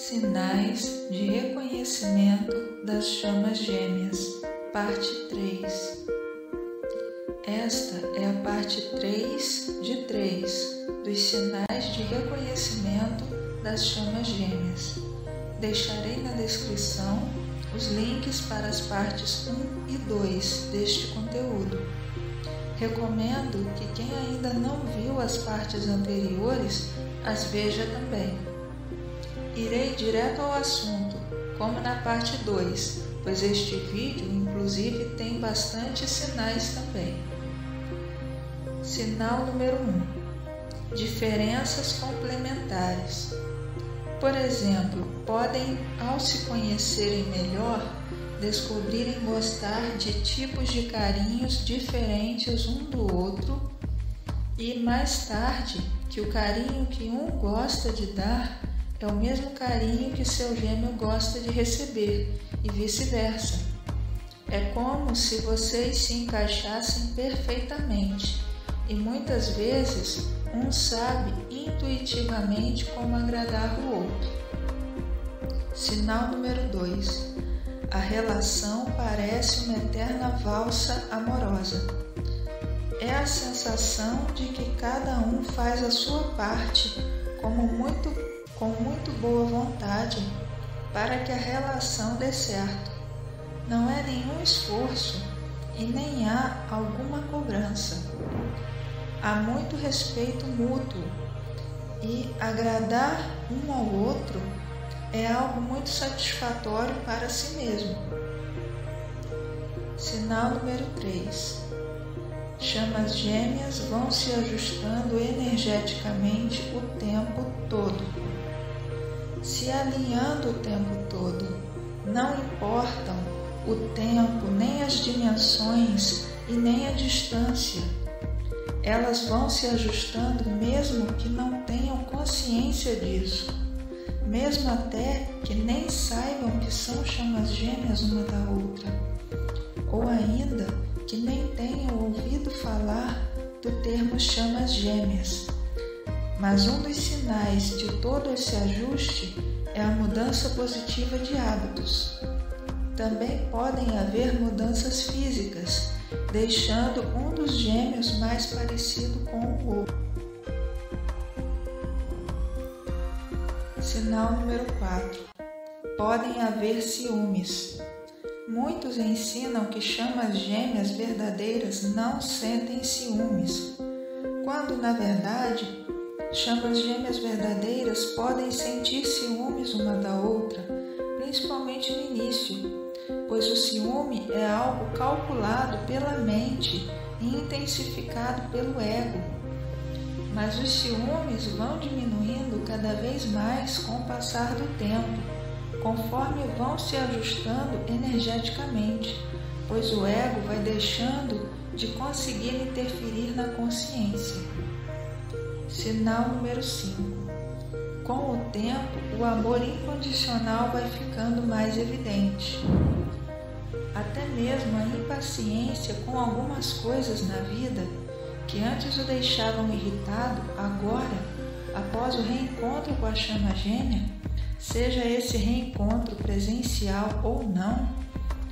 Sinais de reconhecimento das chamas gêmeas, parte 3. Esta é a parte 3 de 3 dos sinais de reconhecimento das chamas gêmeas. Deixarei na descrição os links para as partes 1 e 2 deste conteúdo. Recomendo que quem ainda não viu as partes anteriores as veja também. Irei direto ao assunto, como na parte 2, pois este vídeo inclusive tem bastante sinais também. Sinal número 1. Diferenças complementares. Por exemplo, podem, ao se conhecerem melhor, descobrirem gostar de tipos de carinhos diferentes um do outro e, mais tarde, que o carinho que um gosta de dar é o mesmo carinho que seu gêmeo gosta de receber e vice-versa. É como se vocês se encaixassem perfeitamente e muitas vezes um sabe intuitivamente como agradar o outro. Sinal número 2. A relação parece uma eterna valsa amorosa. É a sensação de que cada um faz a sua parte com muito boa vontade para que a relação dê certo. Não é nenhum esforço e nem há alguma cobrança. Há muito respeito mútuo e agradar um ao outro é algo muito satisfatório para si mesmo. Sinal número 3. Chamas gêmeas vão se ajustando energeticamente o tempo todo, se alinhando o tempo todo. Não importam o tempo, nem as dimensões e nem a distância. Elas vão se ajustando mesmo que não tenham consciência disso, mesmo até que nem saibam que são chamas gêmeas uma da outra, ou ainda que nem tenham ouvido falar do termo chamas gêmeas. Mas um dos sinais de todo esse ajuste é a mudança positiva de hábitos. Também podem haver mudanças físicas, deixando um dos gêmeos mais parecido com o outro. Sinal número 4. Podem haver ciúmes. Muitos ensinam que chamas gêmeas verdadeiras não sentem ciúmes, quando, na verdade, chamas gêmeas verdadeiras podem sentir ciúmes uma da outra, principalmente no início, pois o ciúme é algo calculado pela mente e intensificado pelo ego. Mas os ciúmes vão diminuindo cada vez mais com o passar do tempo, conforme vão se ajustando energeticamente, pois o ego vai deixando de conseguir interferir na consciência. Sinal número 5. Com o tempo, o amor incondicional vai ficando mais evidente. Até mesmo a impaciência com algumas coisas na vida que antes o deixavam irritado, agora, após o reencontro com a chama gêmea, seja esse reencontro presencial ou não,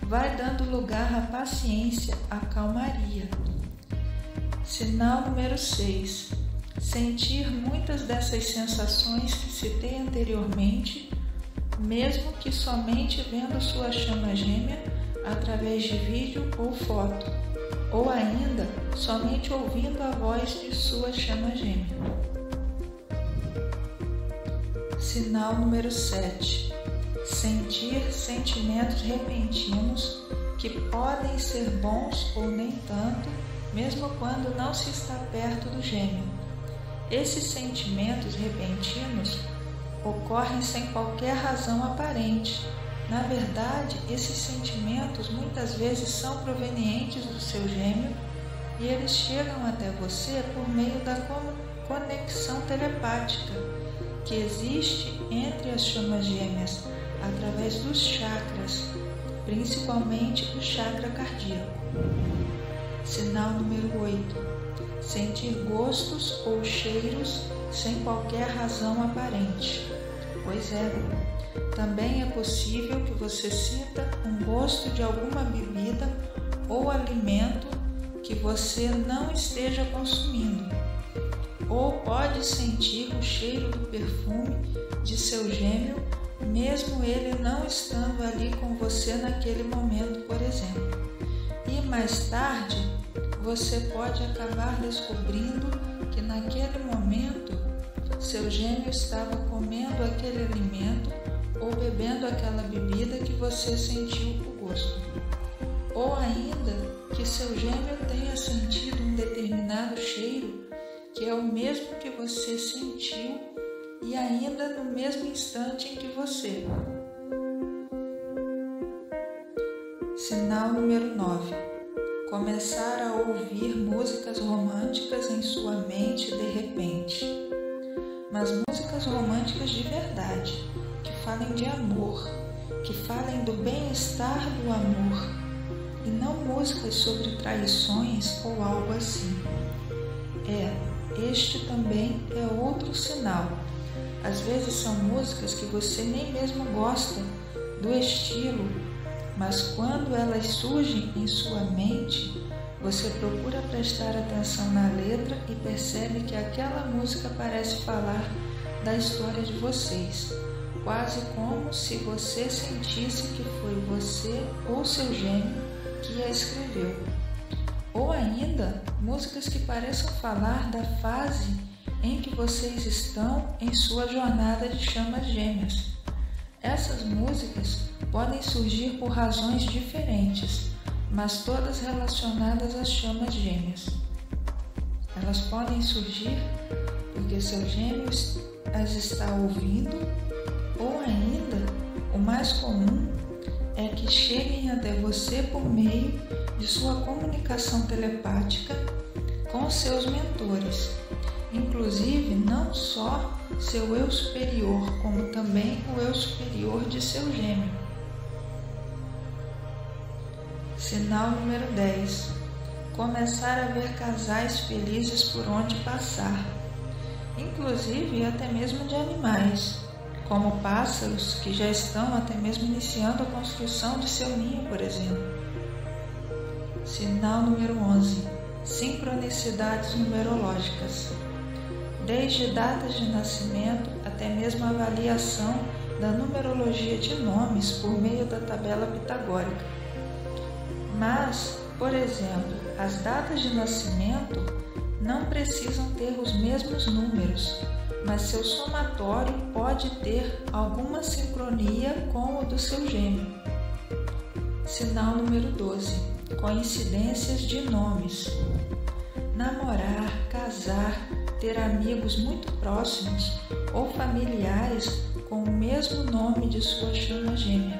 vai dando lugar à paciência, à calmaria. Sinal número 6. Sentir muitas dessas sensações que citei anteriormente, mesmo que somente vendo sua chama gêmea através de vídeo ou foto, ou ainda somente ouvindo a voz de sua chama gêmea. Sinal número 7. Sentir sentimentos repentinos que podem ser bons ou nem tanto, mesmo quando não se está perto do gêmeo. Esses sentimentos repentinos ocorrem sem qualquer razão aparente. Na verdade, esses sentimentos muitas vezes são provenientes do seu gêmeo e eles chegam até você por meio da conexão telepática que existe entre as chamas gêmeas através dos chakras, principalmente o chakra cardíaco. Sinal número 8. Sentir gostos ou cheiros sem qualquer razão aparente. Pois é, Também é possível que você sinta um gosto de alguma bebida ou alimento que você não esteja consumindo. Ou pode sentir o cheiro do perfume de seu gêmeo, mesmo ele não estando ali com você naquele momento, por exemplo. E mais tarde, você pode acabar descobrindo que naquele momento seu gêmeo estava comendo aquele alimento ou bebendo aquela bebida que você sentiu o gosto. Ou ainda que seu gêmeo tenha sentido um determinado cheiro que é o mesmo que você sentiu e ainda no mesmo instante em que você. Sinal número 9. Começar a ouvir músicas românticas em sua mente de repente. Mas músicas românticas de verdade, que falem de amor, que falem do bem-estar do amor, e não músicas sobre traições ou algo assim. Este também é outro sinal. Às vezes são músicas que você nem mesmo gosta do estilo, mas quando elas surgem em sua mente, você procura prestar atenção na letra e percebe que aquela música parece falar da história de vocês, quase como se você sentisse que foi você ou seu gêmeo que a escreveu. Ou ainda, músicas que pareçam falar da fase em que vocês estão em sua jornada de chamas gêmeas. Essas músicas podem surgir por razões diferentes, mas todas relacionadas às chamas gêmeas. Elas podem surgir porque seu gêmeo as está ouvindo, ou ainda, o mais comum é que cheguem até você por meio de sua comunicação telepática com seus mentores, inclusive não só seu eu superior, como também o eu superior de seu gêmeo. Sinal número 10. Começar a ver casais felizes por onde passar, inclusive até mesmo de animais, como pássaros que já estão até mesmo iniciando a construção de seu ninho, por exemplo. Sinal número 11. Sincronicidades numerológicas. Desde datas de nascimento até mesmo a avaliação da numerologia de nomes por meio da tabela pitagórica. Mas, por exemplo, as datas de nascimento não precisam ter os mesmos números, mas seu somatório pode ter alguma sincronia com o do seu gêmeo. Sinal número 12. Coincidências de nomes. Namorar, casar, ter amigos muito próximos ou familiares com o mesmo nome de sua chama gêmea.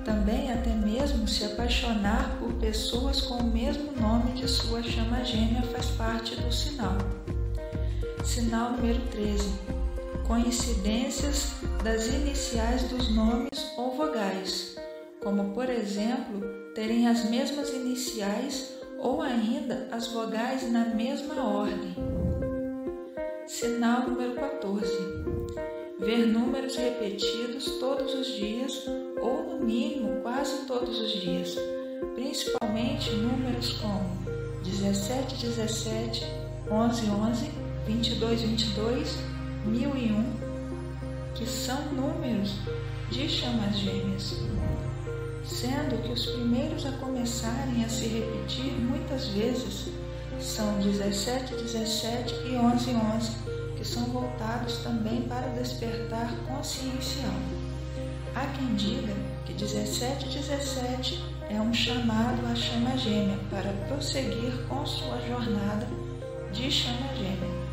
Também até mesmo se apaixonar por pessoas com o mesmo nome de sua chama gêmea faz parte do sinal. Sinal número 13. Coincidências das iniciais dos nomes ou vogais, como por exemplo, terem as mesmas iniciais ou ainda as vogais na mesma ordem. Sinal número 14. Ver números repetidos todos os dias ou no mínimo quase todos os dias, principalmente números como 17, 17, 11, 11, 22, 22, 1001, que são números de chamas gêmeas, sendo que os primeiros a começarem a se repetir muitas vezes são 17, 17 e 11, 11, que são voltados também para o despertar consciencial. Há quem diga que 17, 17 é um chamado à chama gêmea para prosseguir com sua jornada de chama gêmea,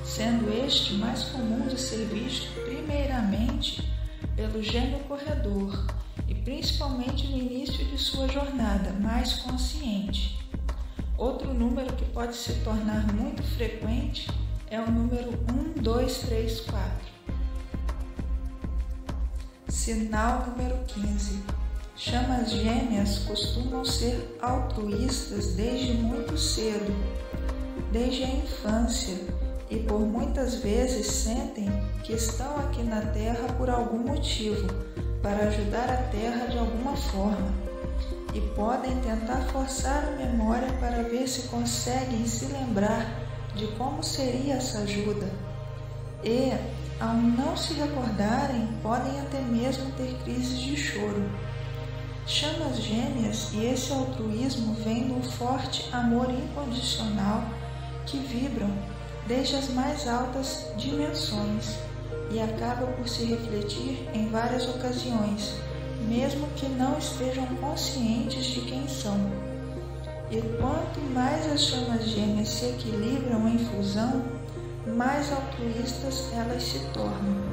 sendo este mais comum de ser visto primeiramente pelo gêmeo corredor e principalmente no início de sua jornada mais consciente. Outro número que pode se tornar muito frequente é o número 1, 2, 3, 4. Sinal número 15. Chamas gêmeas costumam ser altruístas desde muito cedo, desde a infância, e por muitas vezes sentem que estão aqui na Terra por algum motivo, para ajudar a Terra de alguma forma, e podem tentar forçar a memória para ver se conseguem se lembrar de como seria essa ajuda. E, ao não se recordarem, podem até mesmo ter crises de choro. Chamas gêmeas e esse altruísmo vem do forte amor incondicional que vibram desde as mais altas dimensões e acaba por se refletir em várias ocasiões, mesmo que não estejam conscientes de quem são. E quanto mais as chamas gêmeas se equilibram em fusão, mais altruístas elas se tornam.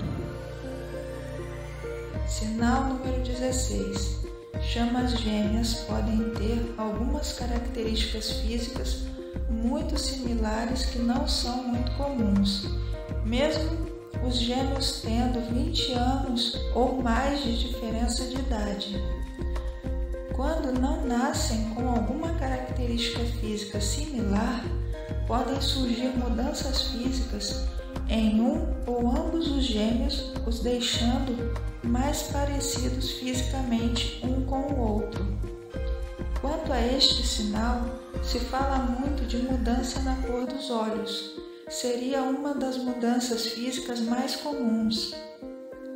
Sinal número 16. Chamas gêmeas podem ter algumas características físicas muito similares que não são muito comuns, mesmo os gêmeos tendo 20 anos ou mais de diferença de idade. Quando não nascem com alguma característica física similar, podem surgir mudanças físicas em um ou ambos os gêmeos, os deixando mais parecidos fisicamente um com o outro. Quanto a este sinal, se fala muito de mudança na cor dos olhos. Seria uma das mudanças físicas mais comuns.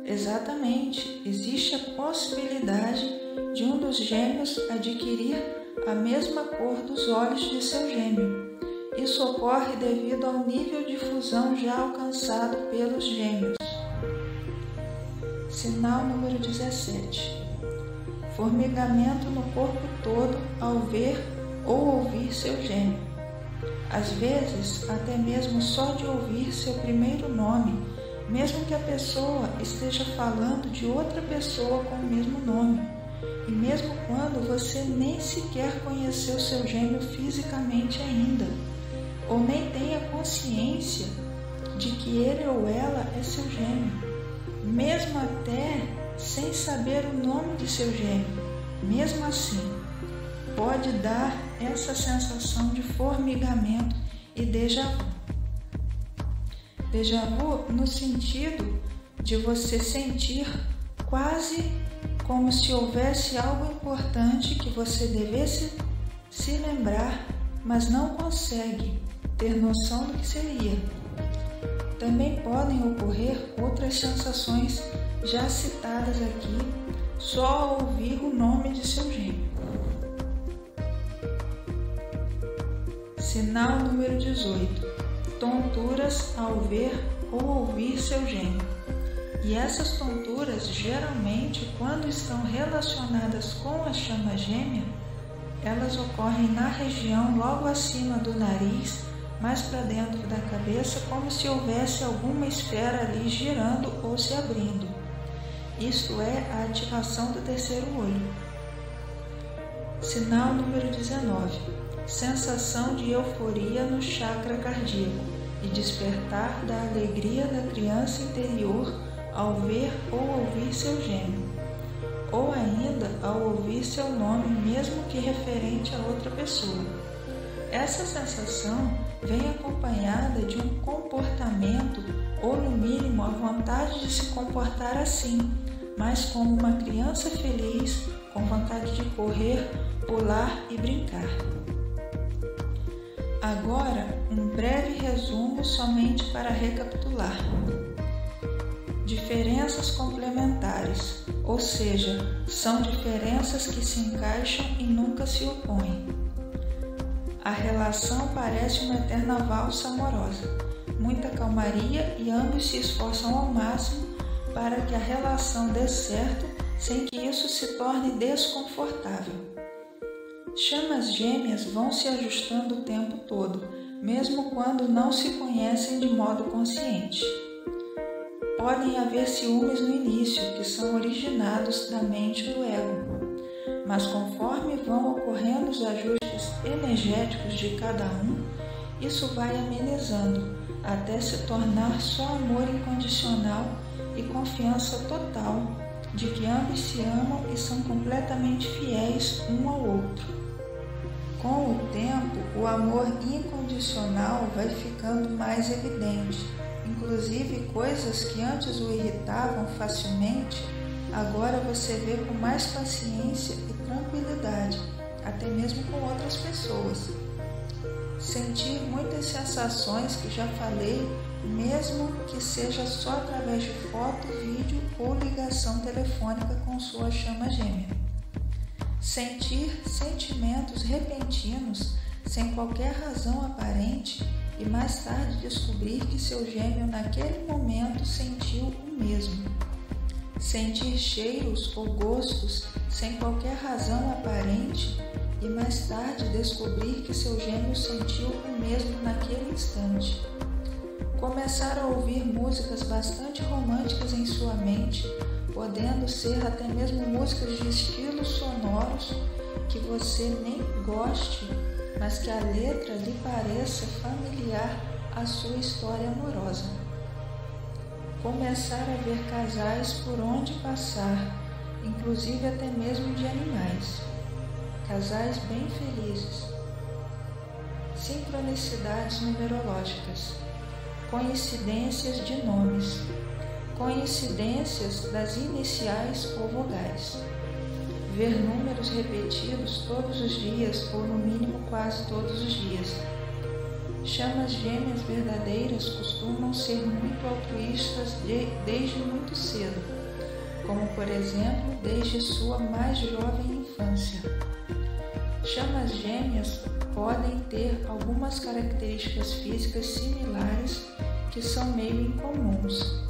Exatamente, existe a possibilidade de um dos gêmeos adquirir a mesma cor dos olhos de seu gêmeo. Isso ocorre devido ao nível de fusão já alcançado pelos gêmeos. Sinal número 17. Formigamento no corpo todo ao ver ou ouvir seu gêmeo. Às vezes, até mesmo só de ouvir seu primeiro nome, mesmo que a pessoa esteja falando de outra pessoa com o mesmo nome, e mesmo quando você nem sequer conheceu seu gêmeo fisicamente ainda, ou nem tenha consciência de que ele ou ela é seu gêmeo, mesmo até sem saber o nome de seu gêmeo, mesmo assim, pode dar essa sensação de formigamento e déjà vu. Déjà vu no sentido de você sentir quase como se houvesse algo importante que você devesse se lembrar, mas não consegue ter noção do que seria. Também podem ocorrer outras sensações já citadas aqui, só ao ouvir o nome de seu gêmeo. Sinal número 18. Tonturas ao ver ou ouvir seu gêmeo. E essas tonturas, geralmente, quando estão relacionadas com a chama gêmea, elas ocorrem na região logo acima do nariz, mais para dentro da cabeça, como se houvesse alguma esfera ali girando ou se abrindo. Isto é a ativação do terceiro olho. Sinal número 19. Sensação de euforia no chakra cardíaco e despertar da alegria da criança interior ao ver ou ouvir seu gêmeo, ou ainda ao ouvir seu nome, mesmo que referente a outra pessoa. Essa sensação vem acompanhada de um comportamento, ou no mínimo a vontade de se comportar assim, mas como uma criança feliz, com vontade de correr, pular e brincar. Agora, um breve resumo somente para recapitular. Diferenças complementares, ou seja, são diferenças que se encaixam e nunca se opõem. A relação parece uma eterna valsa amorosa, muita calmaria e ambos se esforçam ao máximo para que a relação dê certo sem que isso se torne desconfortável. Chamas gêmeas vão se ajustando o tempo todo, mesmo quando não se conhecem de modo consciente. Podem haver ciúmes no início, que são originados da mente do ego, mas conforme vão ocorrendo os ajustes energéticos de cada um, isso vai amenizando, até se tornar só amor incondicional e confiança total de que ambos se amam e são completamente fiéis um ao outro. Com o tempo, o amor incondicional vai ficando mais evidente. Inclusive, coisas que antes o irritavam facilmente, agora você vê com mais paciência e tranquilidade, até mesmo com outras pessoas. Sentir muitas sensações que já falei, mesmo que seja só através de foto, vídeo ou ligação telefônica com sua chama gêmea. Sentir sentimentos repentinos sem qualquer razão aparente e mais tarde descobrir que seu gêmeo naquele momento sentiu o mesmo. Sentir cheiros ou gostos sem qualquer razão aparente e mais tarde descobrir que seu gêmeo sentiu o mesmo naquele instante. Começar a ouvir músicas bastante românticas em sua mente, podendo ser até mesmo músicas de estilos sonoros que você nem goste, mas que a letra lhe pareça familiar à sua história amorosa. Começar a ver casais por onde passar, inclusive até mesmo de animais. Casais bem felizes. Sincronicidades numerológicas. Coincidências de nomes. Coincidências das iniciais ou vogais. Ver números repetidos todos os dias ou no mínimo quase todos os dias. Chamas gêmeas verdadeiras costumam ser muito altruístas desde muito cedo, como por exemplo desde sua mais jovem infância. Chamas gêmeas podem ter algumas características físicas similares que são meio incomuns.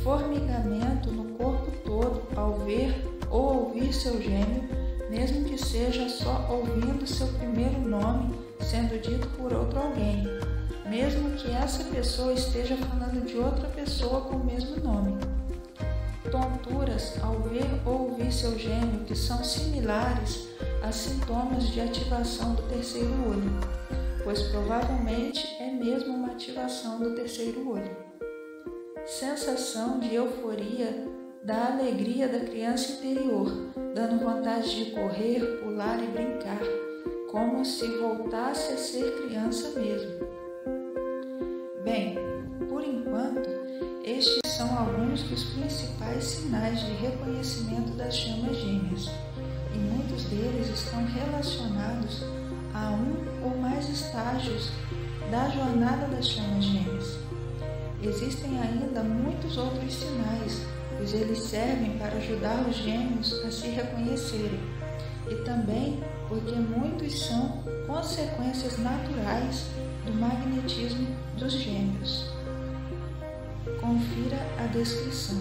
Formigamento no corpo todo ao ver ou ouvir seu gêmeo, mesmo que seja só ouvindo seu primeiro nome sendo dito por outro alguém, mesmo que essa pessoa esteja falando de outra pessoa com o mesmo nome. Tonturas ao ver ou ouvir seu gêmeo que são similares a sintomas de ativação do terceiro olho, pois provavelmente é mesmo uma ativação do terceiro olho. Sensação de euforia da alegria da criança interior, dando vontade de correr, pular e brincar, como se voltasse a ser criança mesmo. Bem, por enquanto, estes são alguns dos principais sinais de reconhecimento das chamas gêmeas, e muitos deles estão relacionados a um ou mais estágios da jornada das chamas gêmeas. Existem ainda muitos outros sinais, pois eles servem para ajudar os gêmeos a se reconhecerem, e também porque muitos são consequências naturais do magnetismo dos gêmeos. Confira a descrição.